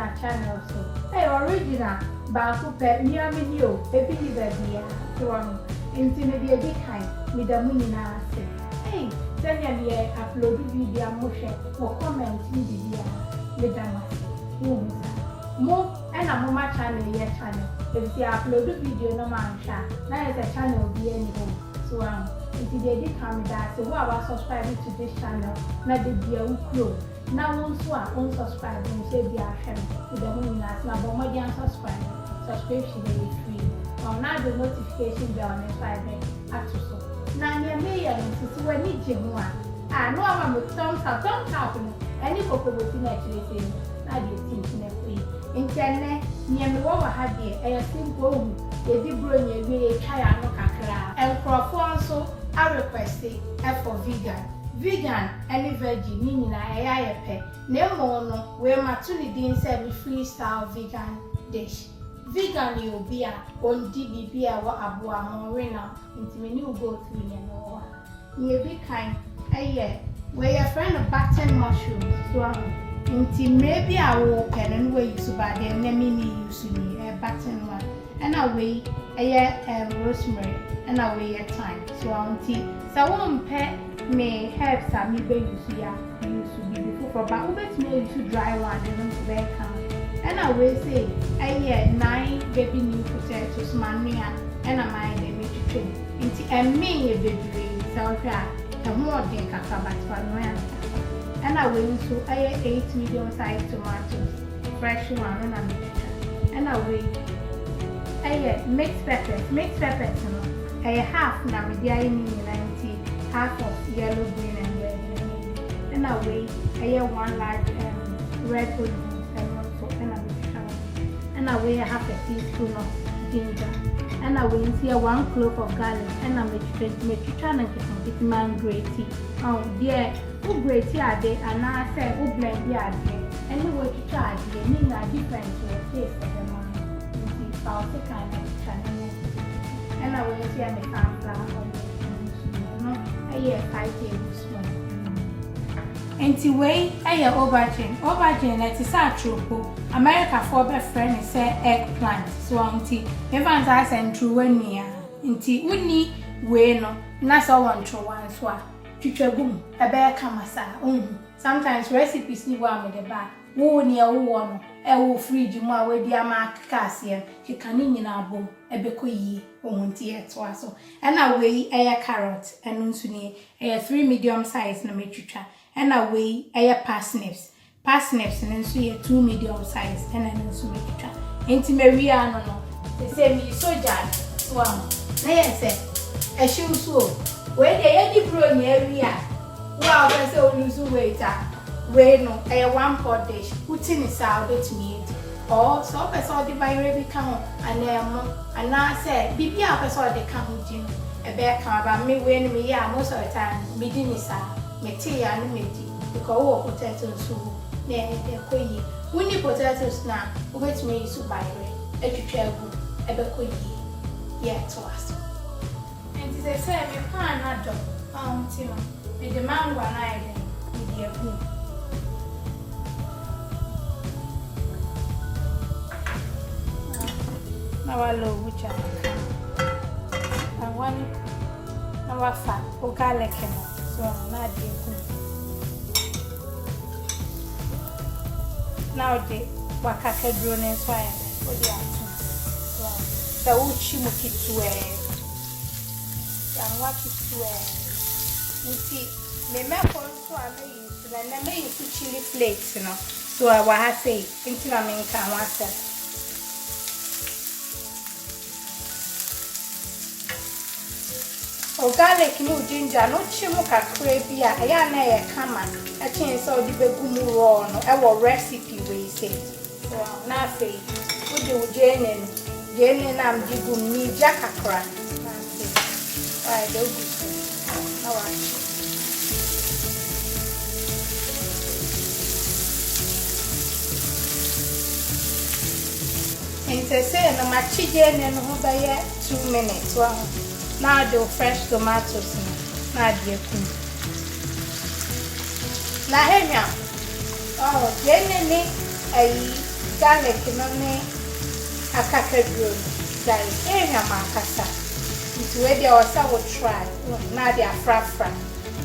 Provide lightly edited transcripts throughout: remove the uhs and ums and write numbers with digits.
original channel so. Hey, original. Baako pe miami yo. Ebi ni baby ya. So into me the big kind. Me the money na say. Hey, send me upload video mo share. Mo comment ni video. Me da ma. Mo and a mama channel your channel. If you upload video no man share. Now is a channel be anyhow. So if you did come that so who are subscribing to this channel, now the be a clove. Now once unsubscribe and say be a share to the moon as now but more than subscription is free. Now the notification bell on the side at so. Now near me and to see when you jim one. No I'm with thumbs up any couple within actually saying now the teaching free. Internet near me over had a simple the debron ye try no kakra and crop so I request it for vegan any veggie meaning I pay no more no where my tuni say freestyle vegan dish vegan you be a on DBB what abua morena into me new go through near be kind where your friend of button mushrooms so into maybe I will open and way you buy them mini use me a button one and away a rosemary and away a thyme so auntie so one pet may have some baby use to be before but always made to dry one and to bear count and I will say a 9 baby new potatoes mania and a mind they make you train into a me a baby so the more than cacabat for no and I will to 8 medium-sized tomatoes fresh one and I will mixed peppers no half na me dia in 90 half of yellow green and red and I will 1 large red onions and also and I will half a teaspoon of ginger and I will see 1 clove of garlic and I make try and get man graty oh dear who graty are they and I say who blend the idea and who will try they mean a different taste of the man I'll take kind of channel and I will see a flour no 5 tablespoons anyway aubergine that is a true America for best friend is say eggplant so auntie everyone's eyes and true when near inti uni we no that's all one true one so boom a bear kamasa sometimes recipes ni wa me the bar wo near wo no fridge mu a we dia ma kase you can nyina abom ebeko yi ohunti eto so and away carrot and nso ni 3 medium size na metwitwa and away parsnips nso ye 2 medium size and nso metwitwa enti maria no say me soja wow na say ehim so we dey di bro ni area wow say o lose weight we no 1 pot dish putting it out with me or so person the buy ready come and I said bibi a person dey come gym e be come ba me we me ya most of the time me di ni sa me tea ya no me di because we potatoes so na e koyi we potatoes na we bet me use buy re etwetwa agu e be koyi yeah to us and they say me pan na do tima me the mango na e dey me agu na walo bucha and one na wafa o garlic so na dey good now dey wakaka drone so ya o dey atu so uchi mukitwe and what kitwe nti me meko so amayi so na me use chili flakes no so I wa ha say nti na me nka wasa o garlic no ginger no chimu kakra bia aya na ye kama a chin so di begumu raw no e wo recipe we say so na say wo de wo jene na am di gum ni jakakra na say ai do gu na wa ente say no ma chi jene no ho ba ye 2 minutes wa now the fresh tomatoes na die ku na henya oh jene ni ai garlic no ne akakaduro guys makasa nti we dey osa wo try na dey afrafra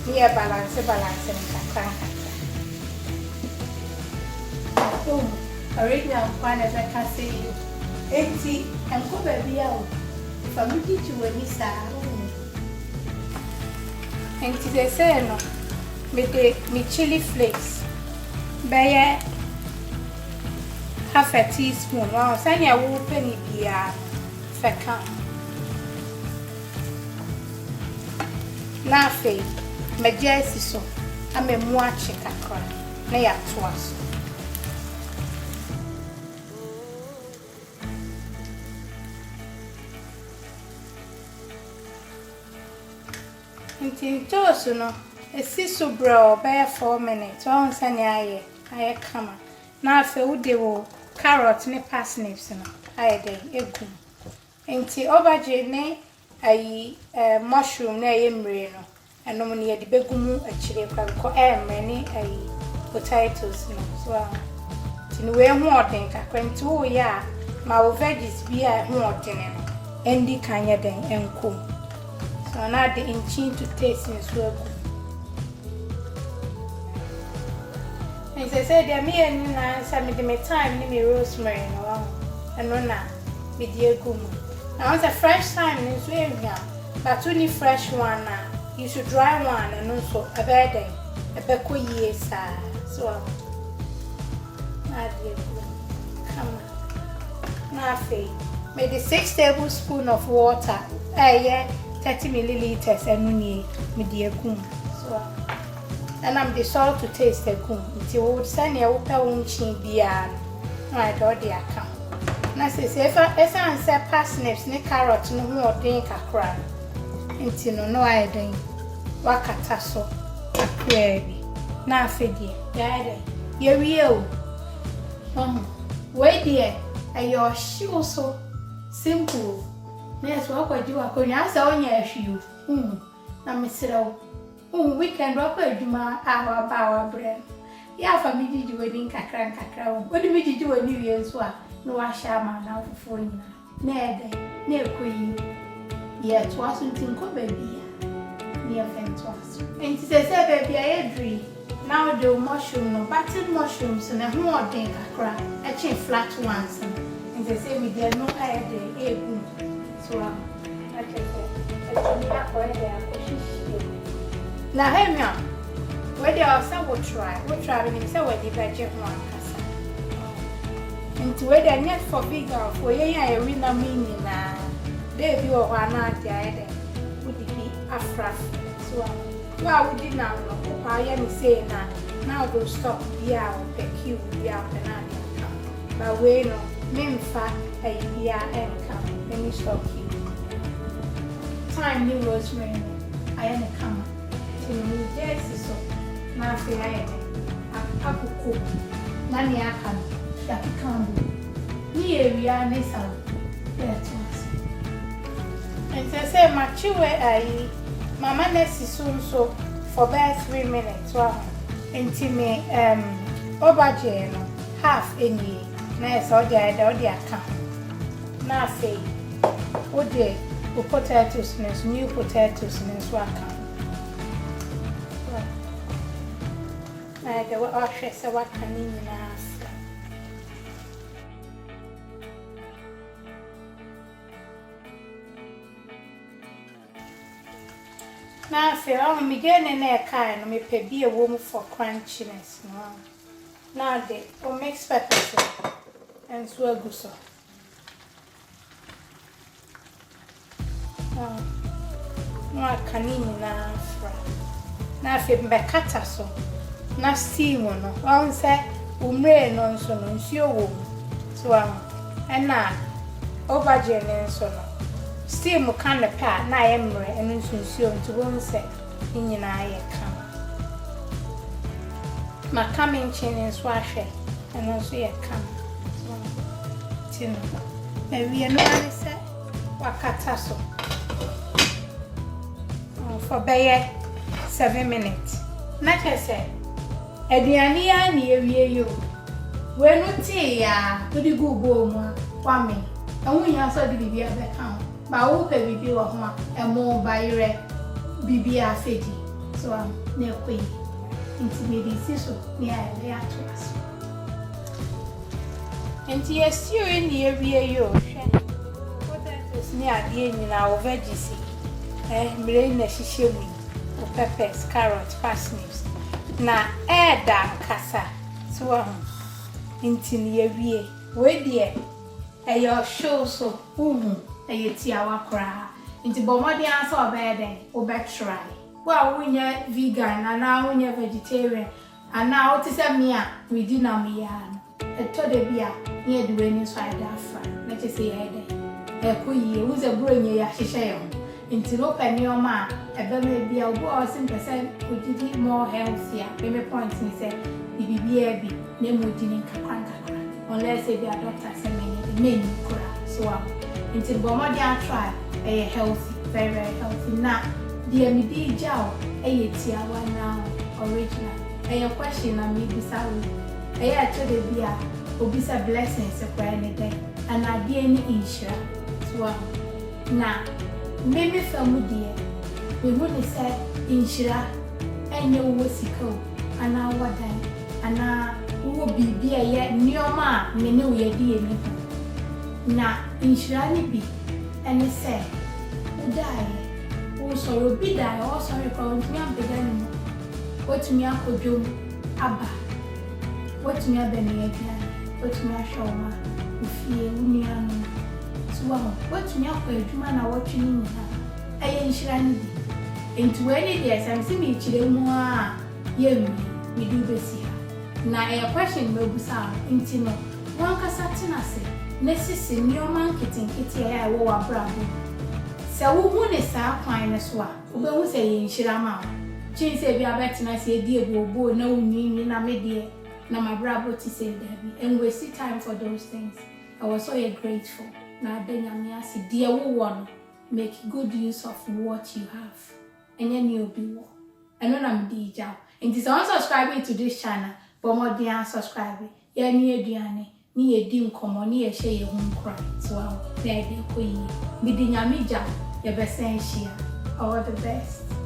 near balance nkakra original one as I can say you enti enko baby a o family to we sa enti they say no me chili flakes by half a teaspoon wow sanya wo penny bia feka na fe me jesi so amemu achi kakra na ya toaso nti toaso no esi so bro by 4 minutes on sanya aye kama na fe ude wo carrot ne parsnips no aye den egum enti obaje ne ayi mushroom na yemre no enom ne yede begumu akire kwa ko emre ayi potatoes no so tin we hu oden kakra nti wo ya ma wo veggies bi a hu oden no endi kanya den enkom so na de inchin to taste in so egu and say there me and na say me the time ni me rosemary no eno na me di egum. Now it's a fresh thyme in Sweden, but only fresh one. You should dry one and also a bed a beco years. So, come on. Maybe 6 tablespoons of water, 30 milliliters, and money with the gum. So, and I'm the salt to taste the gum. It's old sunny, open chin beer. No, I don't the account. Na se esa anse parsnips ne carrot no ho odin kakra enti no aiden wakata so akra bi na afedie ya aiden ye wie o we die ayo shiwo so simple na so akwaji wakonya asa onya ahwiu na mesrew weekend wakwaduma awa bre ya family ji wedding kakra wo di ji wani wie so a no ashama na fofoni na ede na ekoyi ye to aso ntinko baby ya fento aso enti se baby ayedri now the mushroom no battered mushrooms na ho odin kakra eche flat ones enti se me dey no ayede egu so actually akoede akoshishi na hemia we dey also we try we say we dey budget one nti we dey net for vegan for ye ya we na mini na baby o na ati aide we dey be afra so wa we dey now no kwa ya ni say na now go stop bia o pe q bia pe na but we no memfa ai bia enka any stop time ni rosemary aya na kama tin ni jesi so na fe aide akuko na ni aka yakikambu ni area nesa let's and say machiwe ai mama nesi so for about 3 minutes wow enti me obaje no half eni na so dey aka na say ode potatoes new potatoes so aka na dey wa hwe se wa kanini na na fe o mi gene na kai no me pe bia wo mu for crunchiness no na de o mix peppers and so aguso no kanini na fra na fe mbe kata so na steam no on se umre no nso no nsuo wo so na obaje ne nso no steam can the pat na emre enu nsunsuo nti won se nyina aye kan ma coming chin so ahwe enu so ye kan tino na wie no ani se wakata so for baye 7 minutes na chese aduani ya na ewie yo we no tea ya to di go mo kwa me ehun ya so di bibia be kan ba wo pe bibi wo ho e mo ba ire bibia afedi so na ekwe intimidate so ni a le atwas enti esio ni ewie yo hwe potatoes ni ade ni na o veggies mire na hihye mu peppers carrots parsnips na eda kasa so enti ni ewie we die eyo show so eye ti awa kra enti bomodi answer obeden obe try wa wunya vegan na wunya vegetarian ana o ti se me a we di na me ya eto de bia ye de we ni so ida fra na che se ye de ko yi wo ze bro nye ya hihye yo enti no pani o ma ebe me bia obo o sim percent o di more healthy me point ni se bibia bi na mo di ni kakran unless they are doctors and men so until bomodi try healthy very healthy na the midi jaw tia one now original question na me bisa we to the bia obisa blessings for anything and I be any insure so na me family we would say insure enye wo sika ana wadan ana wo bibia ye nioma me ne wo ye die ni na insurani bi ene se udai wo soro bi dai o soro ko ntumi ambega ni mo otumi akodwom aba otumi abene ye bia otumi ahwoma ofie unia no tuwa otumi akwadwuma na wotwe ni ha eye insurani bi enti we ni de samsi mi chire mu a ye mi du besi na question me busa enti no wan kasa tinase na sisi nioma nkitinkiti ya wo wa brabo se wo hu ne sa kwan ne so a wo be hu se ye nhira ma chin se bia betina se die bobo na unyi na medie na my brabo ti say that and we see time for those things. I was so grateful na benyame asi die wo won make good use of what you have and then you'll be wo eno na mdi jaw and is on subscribing to this channel but more than subscribe ya ni eduane ni edi nkomo ni ye hye ye hu nkra so na de ko yi midi nyame jaw ye besen hia all the best.